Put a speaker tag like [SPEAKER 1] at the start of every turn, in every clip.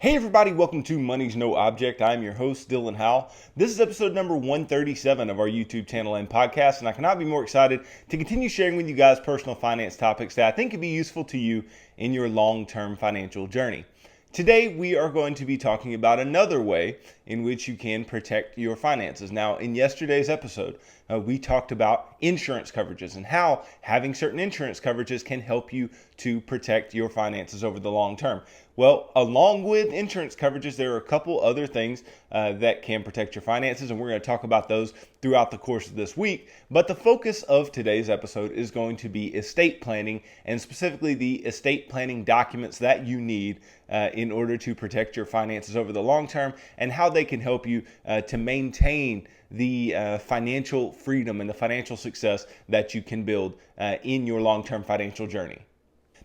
[SPEAKER 1] Hey everybody, welcome to Money's No Object. I'm your host, Dylan Howell. This is episode number 137 of our YouTube channel and podcast, and I cannot be more excited to continue sharing with you guys personal finance topics that I think could be useful to you in your long-term financial journey. Today, we are going to be talking about another way in which you can protect your finances. Now, in yesterday's episode, we talked about insurance coverages and how having certain insurance coverages can help you to protect your finances over the long term. Well, along with insurance coverages, there are a couple other things that can protect your finances, and we're going to talk about those throughout the course of this week. But the focus of today's episode is going to be estate planning, and specifically the estate planning documents that you need in order to protect your finances over the long term, and how they can help you to maintain the financial freedom and the financial success that you can build in your long-term financial journey.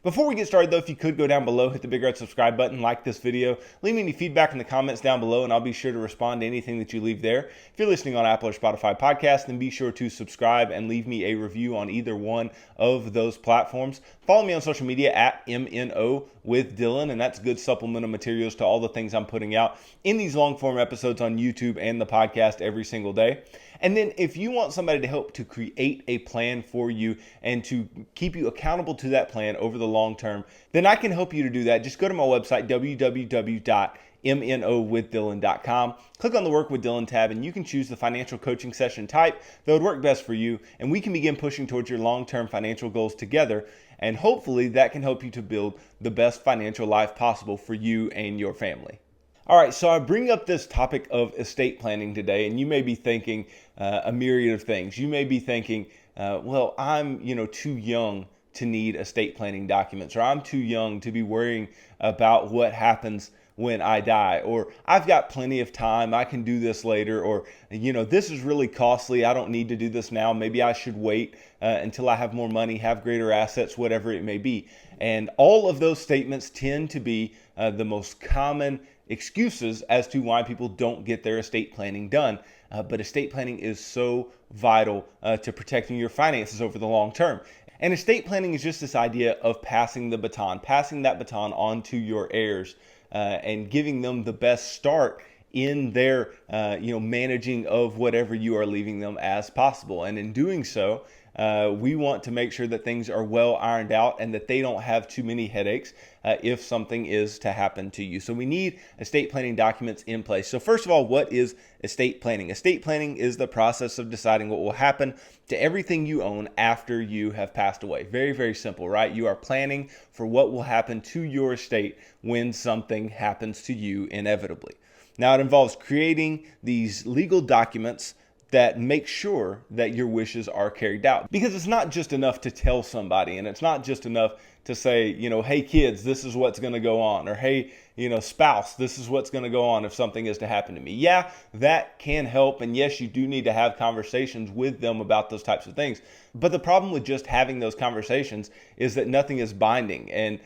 [SPEAKER 1] Before we get started though, if you could go down below, hit the big red subscribe button, like this video, leave me any feedback in the comments down below, and I'll be sure to respond to anything that you leave there. If you're listening on Apple or Spotify podcasts, then be sure to subscribe and leave me a review on either one of those platforms. Follow me on social media at MNO with Dylan, and that's good supplemental materials to all the things I'm putting out in these long form episodes on YouTube and the podcast every single day. And then if you want somebody to help to create a plan for you and to keep you accountable to that plan over the long term, then I can help you to do that. Just go to my website, www.mnowithdylan.com. Click on the Work with Dylan tab, and you can choose the financial coaching session type that would work best for you. And we can begin pushing towards your long-term financial goals together. And hopefully that can help you to build the best financial life possible for you and your family. All right, so I bring up this topic of estate planning today, and you may be thinking a myriad of things. You may be thinking, well, I'm too young to need estate planning documents, or I'm too young to be worrying about what happens when I die, or I've got plenty of time, I can do this later, or this is really costly, I don't need to do this now, maybe I should wait until I have more money, have greater assets, whatever it may be. And all of those statements tend to be the most common excuses as to why people don't get their estate planning done. But estate planning is so vital to protecting your finances over the long term. And estate planning is just this idea of passing that baton on to your heirs and giving them the best start in their managing of whatever you are leaving them as possible. And in doing so, we want to make sure that things are well ironed out and that they don't have too many headaches if something is to happen to you. So we need estate planning documents in place. So first of all, what is estate planning? Estate planning is the process of deciding what will happen to everything you own after you have passed away. Very, very simple, right? You are planning for what will happen to your estate when something happens to you inevitably. Now, it involves creating these legal documents that make sure that your wishes are carried out. Because it's not just enough to tell somebody, and it's not just enough to say, hey kids, this is what's going to go on, or hey, spouse, this is what's going to go on if something is to happen to me. Yeah, that can help, and yes, you do need to have conversations with them about those types of things. But the problem with just having those conversations is that nothing is binding, and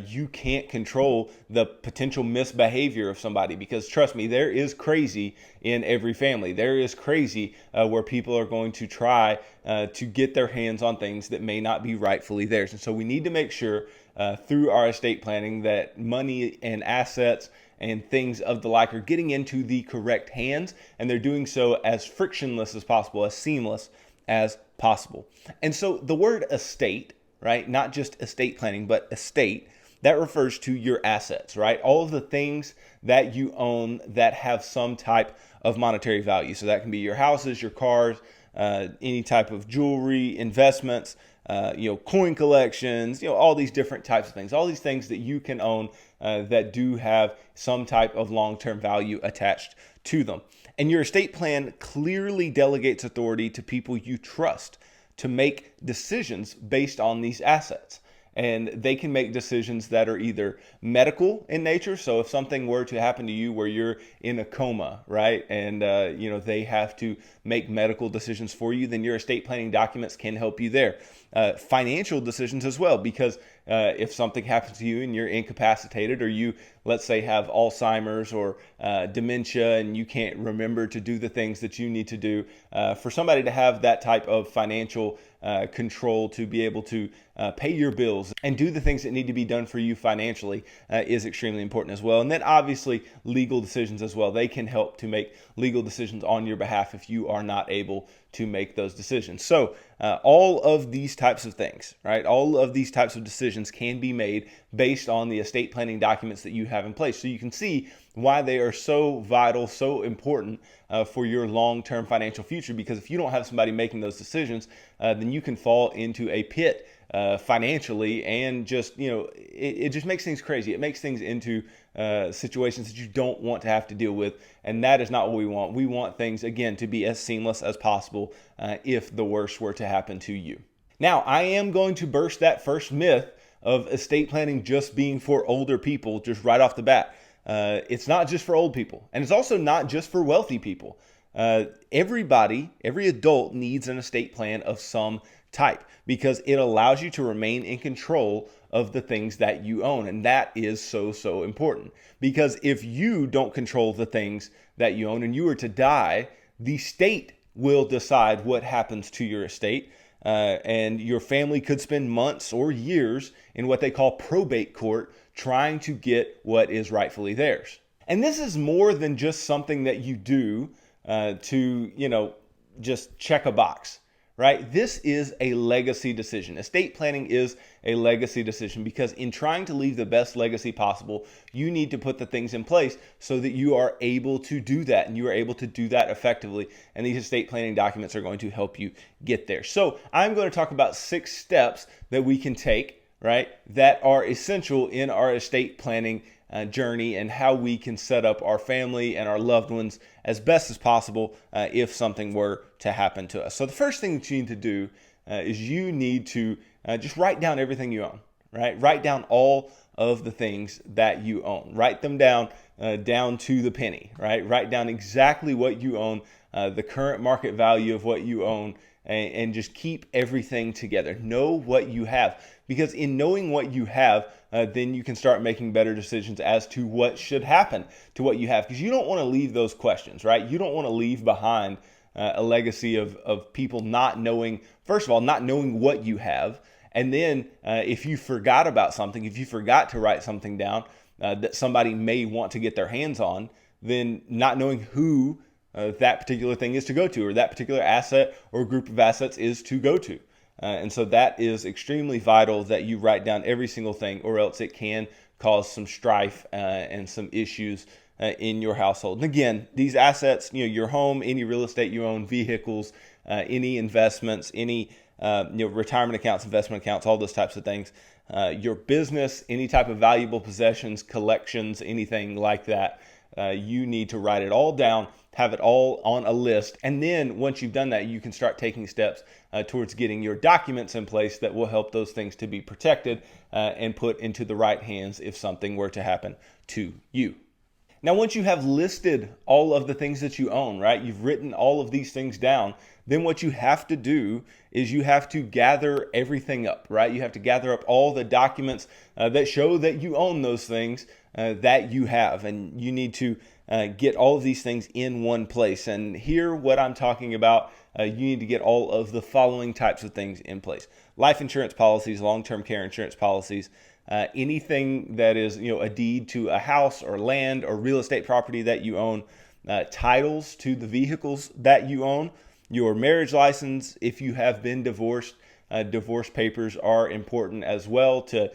[SPEAKER 1] you can't control the potential misbehavior of somebody, because trust me, there is crazy in every family. There is crazy where people are going to try to get their hands on things that may not be rightfully theirs. And so we need to make sure through our estate planning that money and assets and things of the like are getting into the correct hands, and they're doing so as frictionless as possible, as seamless as possible. And so the word estate, right, not just estate planning, but estate, that refers to your assets, right? All of the things that you own that have some type of monetary value. So that can be your houses, your cars, any type of jewelry, investments, coin collections, all these different types of things, all these things that you can own that do have some type of long-term value attached to them. And your estate plan clearly delegates authority to people you trust to make decisions based on these assets. And they can make decisions that are either medical in nature. So if something were to happen to you where you're in a coma, right, and they have to make medical decisions for you, then your estate planning documents can help you there. Financial decisions as well, because if something happens to you and you're incapacitated, or you, let's say, have Alzheimer's or dementia and you can't remember to do the things that you need to do, for somebody to have that type of financial control to be able to pay your bills and do the things that need to be done for you financially is extremely important as well. And then obviously legal decisions as well. They can help to make legal decisions on your behalf if you are not able to make those decisions. So all of these types of things, right? All of these types of decisions can be made based on the estate planning documents that you have in place. So you can see why they are so vital, so important for your long-term financial future. Because if you don't have somebody making those decisions, then you can fall into a pit financially, and just, it just makes things crazy. It makes things into situations that you don't want to have to deal with, and that is not what we want. We want things, again, to be as seamless as possible if the worst were to happen to you. Now, I am going to burst that first myth of estate planning just being for older people just right off the bat. It's not just for old people, and it's also not just for wealthy people. Everybody, every adult needs an estate plan of some type, because it allows you to remain in control of the things that you own. And that is so important, because if you don't control the things that you own and you were to die, the state will decide what happens to your estate. And your family could spend months or years in what they call probate court trying to get what is rightfully theirs. And this is more than just something that you do to, just check a box, right? This is a legacy decision. Estate planning is a legacy decision, because in trying to leave the best legacy possible, you need to put the things in place so that you are able to do that, and you are able to do that effectively. And these estate planning documents are going to help you get there. So I'm going to talk about 6 steps that we can take, right, that are essential in our estate planning journey, and how we can set up our family and our loved ones as best as possible if something were to happen to us. So the first thing that you need to do is you need to just write down everything you own, right? Write down all of the things that you own. Write them down down to the penny, right? Write down exactly what you own, the current market value of what you own, and just keep everything together. Know what you have, because in knowing what you have, then you can start making better decisions as to what should happen to what you have, because you don't want to leave those questions, right? You don't want to leave behind a legacy of people not knowing, first of all, not knowing what you have. And then if you forgot about something, if you forgot to write something down that somebody may want to get their hands on, then not knowing who that particular thing is to go to, or that particular asset or group of assets is to go to. And so that is extremely vital that you write down every single thing, or else it can cause some strife and some issues in your household. And again, these assets, your home, any real estate you own, vehicles, any investments, any retirement accounts, investment accounts, all those types of things, your business, any type of valuable possessions, collections, anything like that, you need to write it all down, have it all on a list. And then once you've done that, you can start taking steps towards getting your documents in place that will help those things to be protected and put into the right hands if something were to happen to you. Now, once you have listed all of the things that you own, right, you've written all of these things down, then what you have to do is you have to gather everything up, right? You have to gather up all the documents that show that you own those things that you have, and you need to get all of these things in one place. And here, what I'm talking about, you need to get all of the following types of things in place: life insurance policies, long-term care insurance policies, anything that is, a deed to a house or land or real estate property that you own, titles to the vehicles that you own, your marriage license. If you have been divorced, divorce papers are important as well to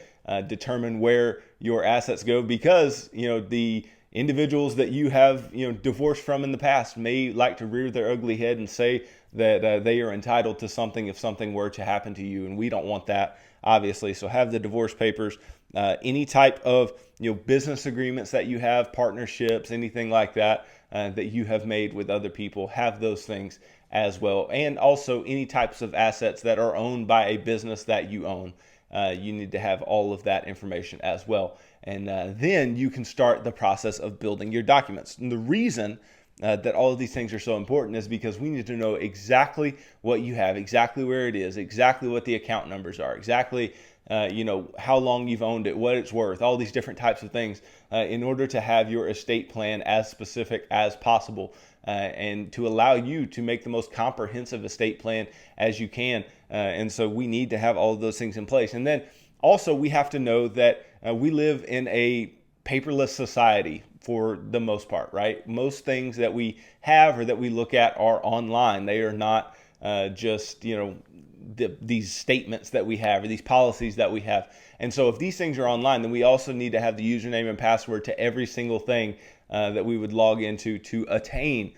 [SPEAKER 1] determine where your assets go, because the individuals that you have divorced from in the past may like to rear their ugly head and say that they are entitled to something if something were to happen to you, and we don't want that, obviously. So have the divorce papers, any type of business agreements that you have, partnerships, anything like that that you have made with other people, have those things as well. And also any types of assets that are owned by a business that you own, you need to have all of that information as well. And then you can start the process of building your documents. And the reason that all of these things are so important is because we need to know exactly what you have, exactly where it is, exactly what the account numbers are, exactly how long you've owned it, what it's worth, all these different types of things, in order to have your estate plan as specific as possible, and to allow you to make the most comprehensive estate plan as you can. And so we need to have all of those things in place. And then also we have to know that we live in a paperless society for the most part, right? Most things that we have or that we look at are online. They are not just, these statements that we have or these policies that we have. And so if these things are online, then we also need to have the username and password to every single thing that we would log into to attain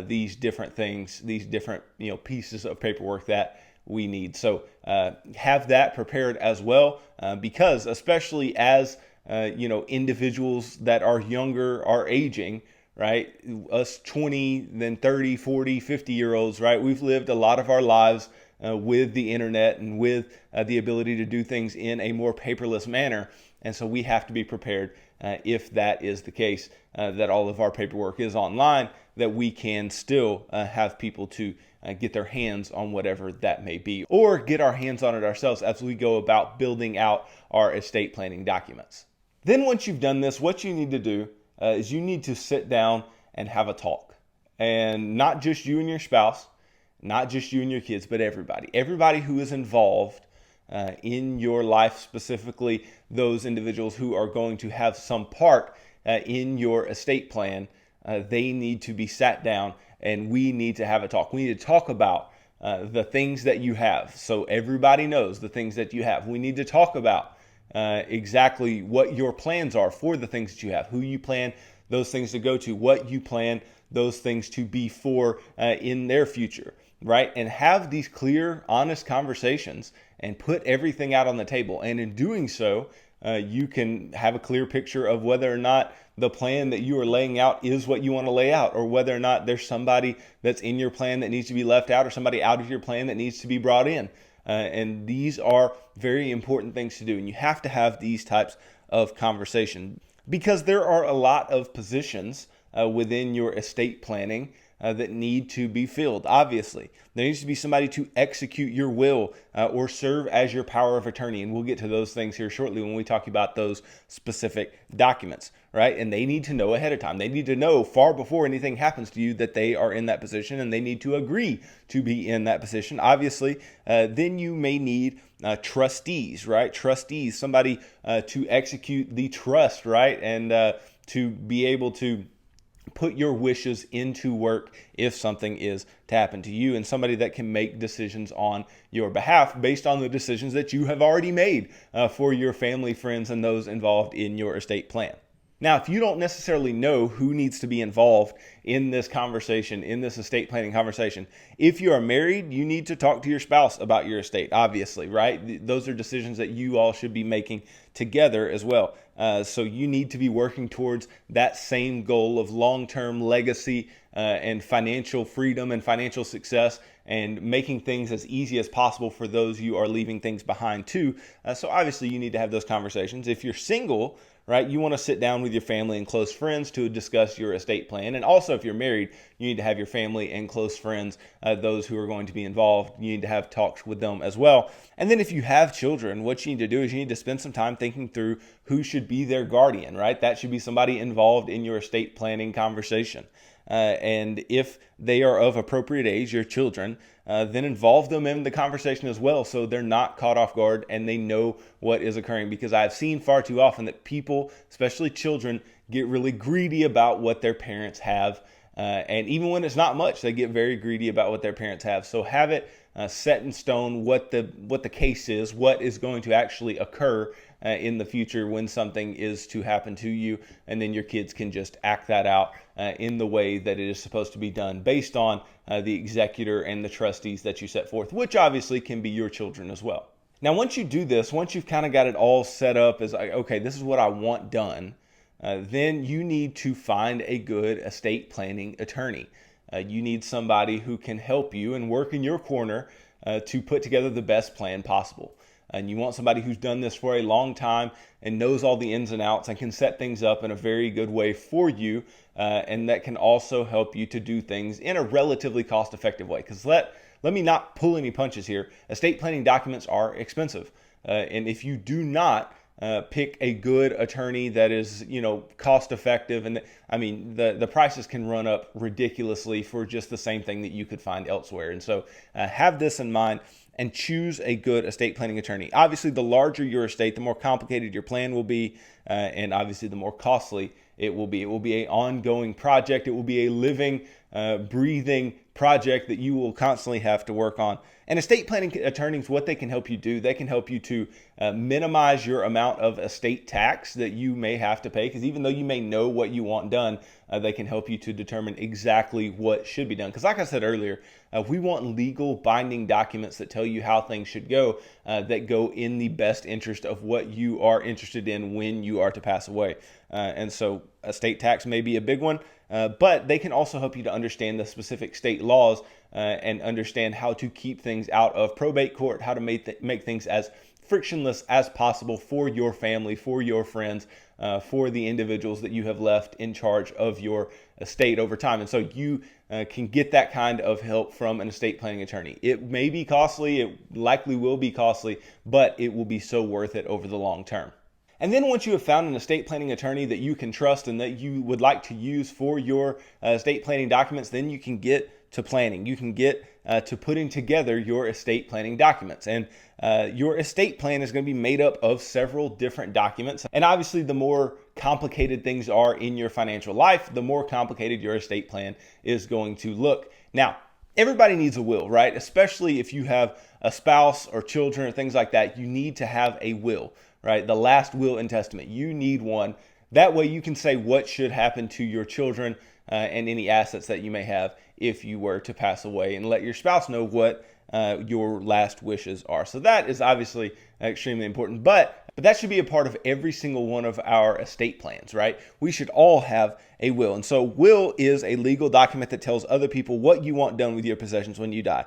[SPEAKER 1] these different things, these different pieces of paperwork that we need. So have that prepared as well, because especially as individuals that are younger are aging, right? Us 20, then 30, 40, 50-year-olds, right? We've lived a lot of our lives with the internet and with the ability to do things in a more paperless manner. And so we have to be prepared if that is the case, that all of our paperwork is online, that we can still have people to get their hands on whatever that may be, or get our hands on it ourselves as we go about building out our estate planning documents. Then once you've done this, what you need to do is you need to sit down and have a talk. And not just you and your spouse, not just you and your kids, but everybody who is involved in your life, specifically those individuals who are going to have some part in your estate plan. They need to be sat down, and we need to have a talk. We need to talk about the things that you have, so everybody knows the things that you have. We need to talk about exactly what your plans are for the things that you have, who you plan those things to go to, what you plan those things to be for in their future, right? And have these clear, honest conversations and put everything out on the table. And in doing so, you can have a clear picture of whether or not the plan that you are laying out is what you want to lay out, or whether or not there's somebody that's in your plan that needs to be left out, or somebody out of your plan that needs to be brought in. And these are very important things to do. And you have to have these types of conversation, because there are a lot of positions within your estate planning that need to be filled. Obviously, there needs to be somebody to execute your will or serve as your power of attorney. And we'll get to those things here shortly when we talk about those specific documents, right? And they need to know ahead of time. They need to know far before anything happens to you that they are in that position, and they need to agree to be in that position. Obviously, then you may need trustees, right? Trustees, somebody to execute the trust, right? And to be able to put your wishes into work if something is to happen to you, and somebody that can make decisions on your behalf based on the decisions that you have already made for your family, friends, and those involved in your estate plan. Now, if you don't necessarily know who needs to be involved in this conversation, in this estate planning conversation, if you are married, you need to talk to your spouse about your estate, obviously, right? Those are decisions that you all should be making together as well. So you need to be working towards that same goal of long-term legacy and financial freedom and financial success, and making things as easy as possible for those you are leaving things behind too. So obviously you need to have those conversations. If you're single, right, you want to sit down with your family and close friends to discuss your estate plan. And also, if you're married, you need to have your family and close friends, those who are going to be involved. You need to have talks with them as well. And then if you have children, what you need to do is you need to spend some time thinking through who should be their guardian, right? That should be somebody involved in your estate planning conversation. And if they are of appropriate age, your children, then involve them in the conversation as well, so they're not caught off guard and they know what is occurring. Because I've seen far too often that people, especially children, get really greedy about what their parents have. And even when it's not much, they get very greedy about what their parents have. So have it set in stone what the case is, what is going to actually occur in the future when something is to happen to you, and then your kids can just act that out in the way that it is supposed to be done based on the executor and the trustees that you set forth, which obviously can be your children as well. Now, once you do this, once you've kind of got it all set up as, okay, this is what I want done, then you need to find a good estate planning attorney. You need somebody who can help you and work in your corner to put together the best plan possible. And you want somebody who's done this for a long time and knows all the ins and outs and can set things up in a very good way for you, and that can also help you to do things in a relatively cost-effective way. Because let me not pull any punches here. Estate planning documents are expensive. And if you do not pick a good attorney that is, cost effective, and I mean, the prices can run up ridiculously for just the same thing that you could find elsewhere. And so have this in mind and choose a good estate planning attorney. Obviously, the larger your estate, the more complicated your plan will be, and obviously the more costly it will be. It will be an ongoing project. It will be a living, breathing project that you will constantly have to work on. And estate planning attorneys, what they can help you do, they can help you to minimize your amount of estate tax that you may have to pay. Because even though you may know what you want done, they can help you to determine exactly what should be done. Because like I said earlier, we want legal binding documents that tell you how things should go, that go in the best interest of what you are interested in when you are to pass away. And so estate tax may be a big one, but they can also help you to understand the specific state laws and understand how to keep things out of probate court, how to make things as frictionless as possible for your family, for your friends, for the individuals that you have left in charge of your estate over time. And so you can get that kind of help from an estate planning attorney. It may be costly, it likely will be costly, but it will be so worth it over the long term. And then once you have found an estate planning attorney that you can trust and that you would like to use for your estate planning documents, then you can get to planning. You can get to putting together your estate planning documents. And your estate plan is going to be made up of several different documents. And obviously, the more complicated things are in your financial life, the more complicated your estate plan is going to look. Now, everybody needs a will, right? Especially if you have a spouse or children or things like that, you need to have a will, right? The last will and testament. You need one. That way you can say what should happen to your children and any assets that you may have if you were to pass away, and let your spouse know what your last wishes are. So that is obviously extremely important, but that should be a part of every single one of our estate plans, right? We should all have a will. And so will is a legal document that tells other people what you want done with your possessions when you die.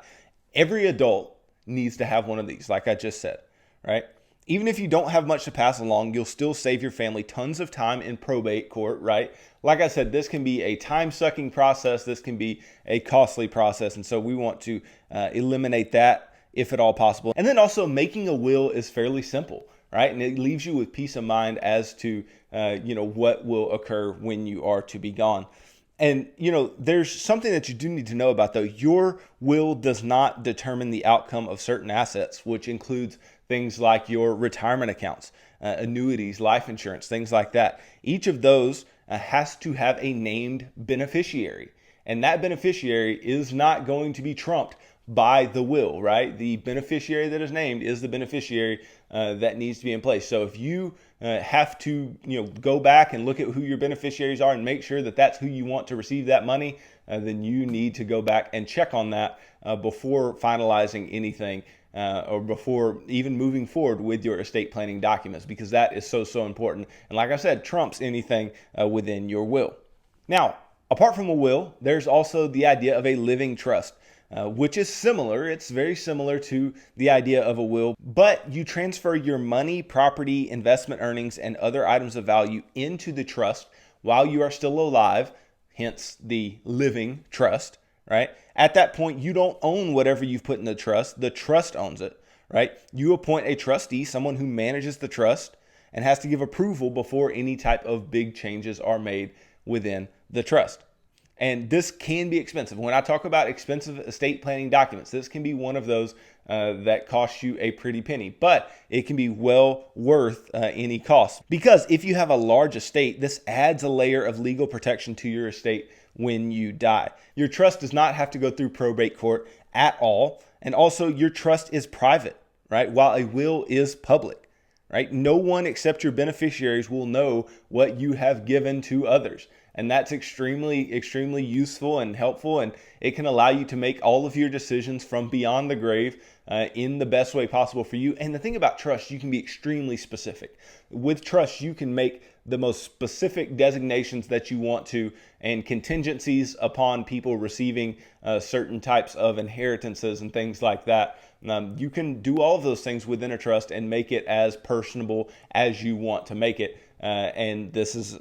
[SPEAKER 1] Every adult needs to have one of these, like I just said, right? Even if you don't have much to pass along, you'll still save your family tons of time in probate court, right? Like I said, this can be a time-sucking process. This can be a costly process. And so we want to eliminate that if at all possible. And then also making a will is fairly simple, right? And it leaves you with peace of mind as to, what will occur when you are to be gone. And, there's something that you do need to know about, though. Your will does not determine the outcome of certain assets, which includes things like your retirement accounts, annuities, life insurance, things like that. Each of those has to have a named beneficiary. And that beneficiary is not going to be trumped by the will, right? The beneficiary that is named is the beneficiary that needs to be in place. So if you have to, go back and look at who your beneficiaries are and make sure that that's who you want to receive that money, then you need to go back and check on that before finalizing anything or before even moving forward with your estate planning documents, because that is so important. And like I said, trumps anything within your will. Now, apart from a will, there's also the idea of a living trust. Which is similar. It's very similar to the idea of a will, but you transfer your money, property, investment earnings, and other items of value into the trust while you are still alive, hence the living trust, right? At that point, you don't own whatever you've put in the trust owns it, right? You appoint a trustee, someone who manages the trust and has to give approval before any type of big changes are made within the trust. And this can be expensive. When I talk about expensive estate planning documents, this can be one of those that costs you a pretty penny, but it can be well worth any cost. Because if you have a large estate, this adds a layer of legal protection to your estate when you die. Your trust does not have to go through probate court at all. And also your trust is private, right? While a will is public, right? No one except your beneficiaries will know what you have given to others. And that's extremely, extremely useful and helpful. And it can allow you to make all of your decisions from beyond the grave in the best way possible for you. And the thing about trust, you can be extremely specific. With trust, you can make the most specific designations that you want to and contingencies upon people receiving certain types of inheritances and things like that. You can do all of those things within a trust and make it as personable as you want to make it. And this is,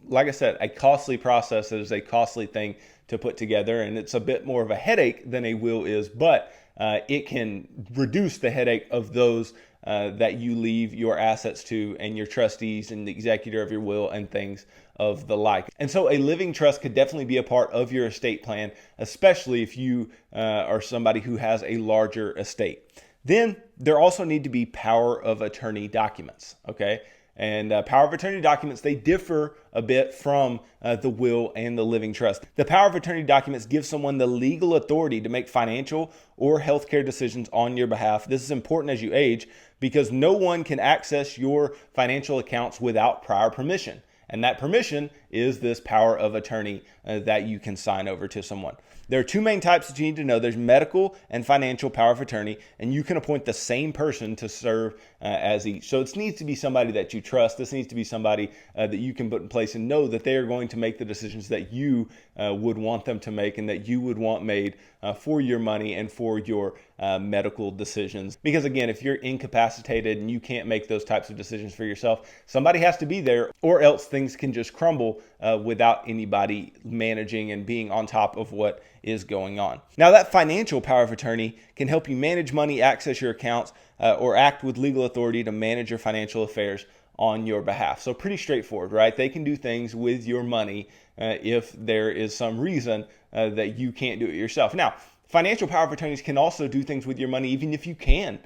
[SPEAKER 1] like I said, a costly process. It is a costly thing to put together, and it's a bit more of a headache than a will is, but it can reduce the headache of those that you leave your assets to, and your trustees and the executor of your will and things of the like. And so a living trust could definitely be a part of your estate plan, especially if you are somebody who has a larger estate. Then there also need to be power of attorney documents, okay? And power of attorney documents, they differ a bit from the will and the living trust. The power of attorney documents give someone the legal authority to make financial or healthcare decisions on your behalf. This is important as you age because no one can access your financial accounts without prior permission. And that permission is this power of attorney that you can sign over to someone. There are two main types that you need to know. There's medical and financial power of attorney, and you can appoint the same person to serve as each. So it needs to be somebody that you trust. This needs to be somebody that you can put in place and know that they are going to make the decisions that you would want them to make and that you would want made for your money and for your medical decisions. Because again, if you're incapacitated and you can't make those types of decisions for yourself, somebody has to be there, or else things can just crumble without anybody managing and being on top of what is going on. Now, that financial power of attorney can help you manage money, access your accounts, or act with legal authority to manage your financial affairs on your behalf. So pretty straightforward, right? They can do things with your money if there is some reason that you can't do it yourself. Now, financial power of attorneys can also do things with your money even if you can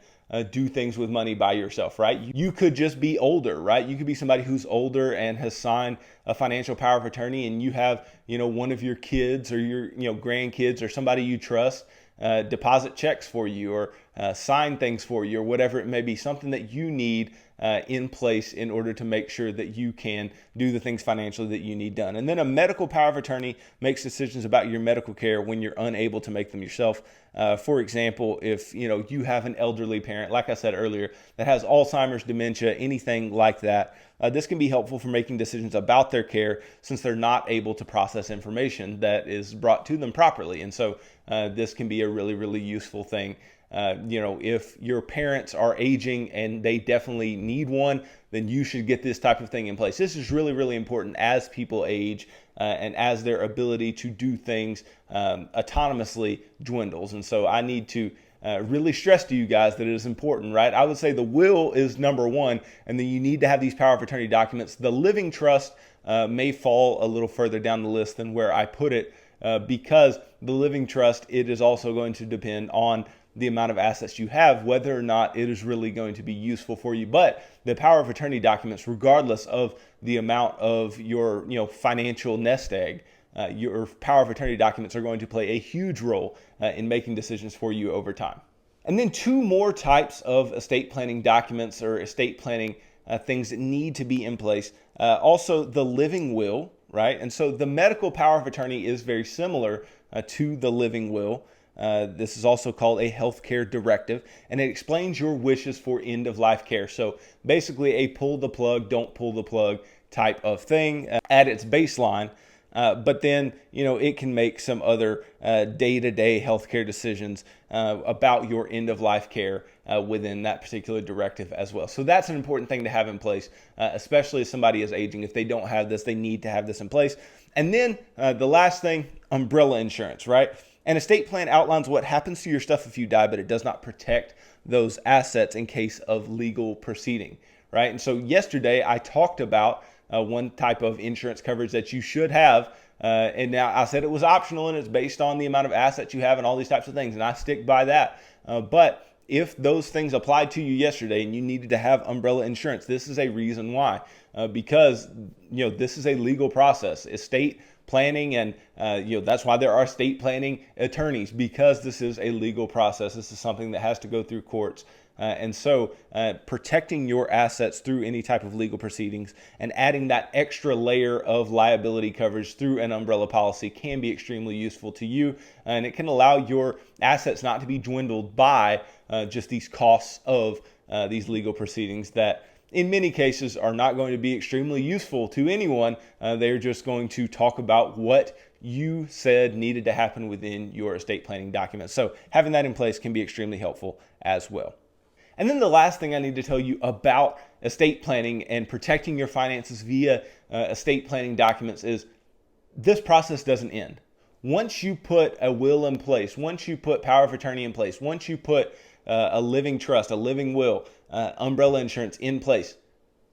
[SPEAKER 1] do things with money by yourself, right? You could just be older, right? You could be somebody who's older and has signed a financial power of attorney, and you have, one of your kids or your, grandkids or somebody you trust deposit checks for you or sign things for you or whatever it may be, something that you need in place in order to make sure that you can do the things financially that you need done. And then a medical power of attorney makes decisions about your medical care when you're unable to make them yourself. For example, if you have an elderly parent, like I said earlier, that has Alzheimer's, dementia, anything like that, this can be helpful for making decisions about their care since they're not able to process information that is brought to them properly. And so this can be a really, really useful thing. If your parents are aging and they definitely need one, then you should get this type of thing in place. This is really, really important as people age and as their ability to do things autonomously dwindles. And so I need to really stress to you guys that it is important, right? I would say the will is number one, and then you need to have these power of attorney documents. The living trust may fall a little further down the list than where I put it because the living trust, it is also going to depend on the amount of assets you have, whether or not it is really going to be useful for you. But the power of attorney documents, regardless of the amount of your financial nest egg, your power of attorney documents are going to play a huge role in making decisions for you over time. And then two more types of estate planning documents or estate planning things that need to be in place. Also, the living will, right? And so the medical power of attorney is very similar to the living will. This is also called a healthcare directive, and it explains your wishes for end-of-life care. So basically a pull the plug, don't pull the plug type of thing at its baseline. But then, it can make some other day-to-day healthcare decisions about your end-of-life care within that particular directive as well. So that's an important thing to have in place, especially as somebody is aging. If they don't have this, they need to have this in place. And then the last thing, umbrella insurance, right? An estate plan outlines what happens to your stuff if you die, but it does not protect those assets in case of legal proceeding, right? And so yesterday I talked about one type of insurance coverage that you should have. And now I said it was optional and it's based on the amount of assets you have and all these types of things. And I stick by that. But if those things applied to you yesterday and you needed to have umbrella insurance, this is a reason why. Because, this is a legal process. Estate planning and that's why there are estate planning attorneys, because this is a legal process. This is something that has to go through courts. And so protecting your assets through any type of legal proceedings and adding that extra layer of liability coverage through an umbrella policy can be extremely useful to you. And it can allow your assets not to be dwindled by just these costs of these legal proceedings that in many cases are not going to be extremely useful to anyone. They're just going to talk about what you said needed to happen within your estate planning documents. So having that in place can be extremely helpful as well. And then the last thing I need to tell you about estate planning and protecting your finances via estate planning documents is this process doesn't end. Once you put a will in place, once you put power of attorney in place, once you put a living trust, a living will, umbrella insurance in place.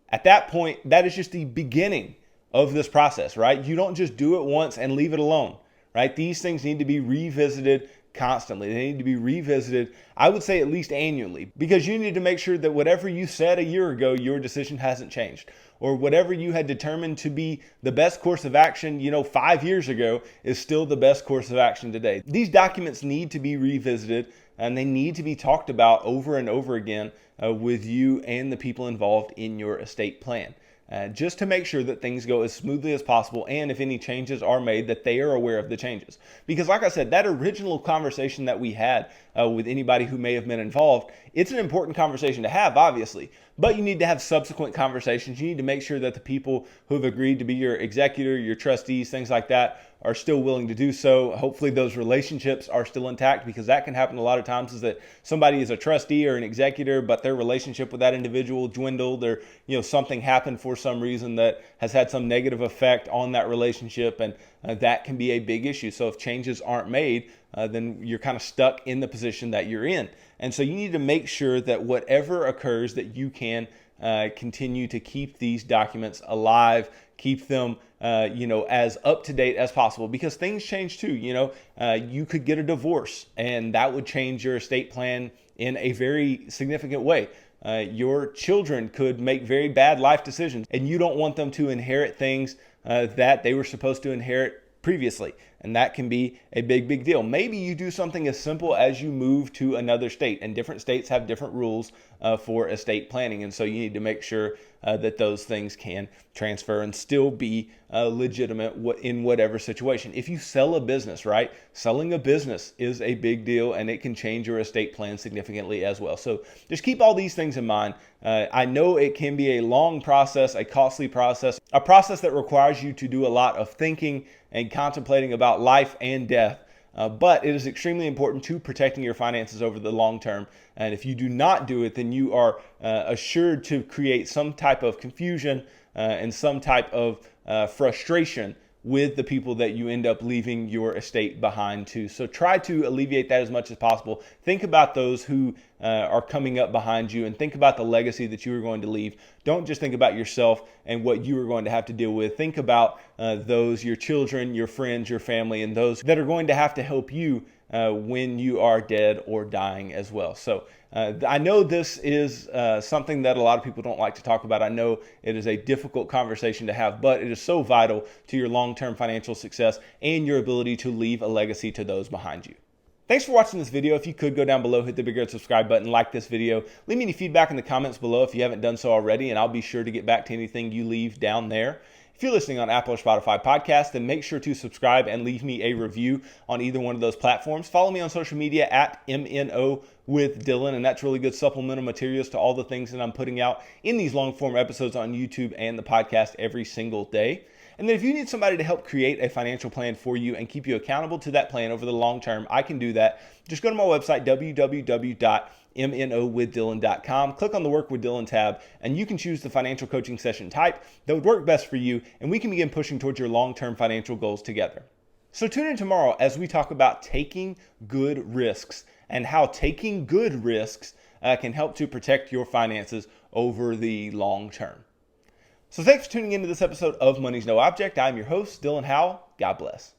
[SPEAKER 1] At that point, that is just the beginning of this process, right? You don't just do it once and leave it alone, right? These things need to be revisited constantly. They need to be revisited, I would say at least annually, because you need to make sure that whatever you said a year ago, your decision hasn't changed, or whatever you had determined to be the best course of action, 5 years ago is still the best course of action today. These documents need to be revisited and they need to be talked about over and over again with you and the people involved in your estate plan. Just to make sure that things go as smoothly as possible, and if any changes are made, that they are aware of the changes. Because like I said, that original conversation that we had with anybody who may have been involved, it's an important conversation to have, obviously, but you need to have subsequent conversations. You need to make sure that the people who have agreed to be your executor, your trustees, things like that, are still willing to do so. Hopefully those relationships are still intact, because that can happen a lot of times, is that somebody is a trustee or an executor, but their relationship with that individual dwindled, or something happened for some reason that has had some negative effect on that relationship, and that can be a big issue. So if changes aren't made, then you're kind of stuck in the position that you're in. And so you need to make sure that whatever occurs, that you can continue to keep these documents alive, keep them as up to date as possible, because things change too. You could get a divorce, and that would change your estate plan in a very significant way. Your children could make very bad life decisions, and you don't want them to inherit things that they were supposed to inherit previously. And that can be a big deal. Maybe you do something as simple as you move to another state, and different states have different rules for estate planning. And so you need to make sure that those things can transfer and still be legitimate in whatever situation. If you sell a business, right? Selling a business is a big deal, and it can change your estate plan significantly as well. So just keep all these things in mind. I know it can be a long process, a costly process, a process that requires you to do a lot of thinking and contemplating about life and death. But it is extremely important to protecting your finances over the long term. And if you do not do it, then you are assured to create some type of confusion and some type of frustration with the people that you end up leaving your estate behind to. So try to alleviate that as much as possible. Think about those who are coming up behind you, and think about the legacy that you are going to leave. Don't just think about yourself and what you are going to have to deal with. Think about those, your children, your friends, your family, and those that are going to have to help you when you are dead or dying as well. So I know this is something that a lot of people don't like to talk about. I know it is a difficult conversation to have, but it is so vital to your long-term financial success and your ability to leave a legacy to those behind you. Thanks for watching this video. If you could go down below, hit the big red subscribe button, like this video, leave me any feedback in the comments below if you haven't done so already, and I'll be sure to get back to anything you leave down there. If you're listening on Apple or Spotify podcasts, then make sure to subscribe and leave me a review on either one of those platforms. Follow me on social media at MNO with Dylan, and that's really good supplemental materials to all the things that I'm putting out in these long form episodes on YouTube and the podcast every single day. And then if you need somebody to help create a financial plan for you and keep you accountable to that plan over the long term, I can do that. Just go to my website, www.mnowithdylan.com. Click on the Work with Dylan tab, and you can choose the financial coaching session type that would work best for you, and we can begin pushing towards your long-term financial goals together. So tune in tomorrow as we talk about taking good risks and how taking good risks can help to protect your finances over the long term. So thanks for tuning into this episode of Money's No Object. I'm your host, Dylan Howell. God bless.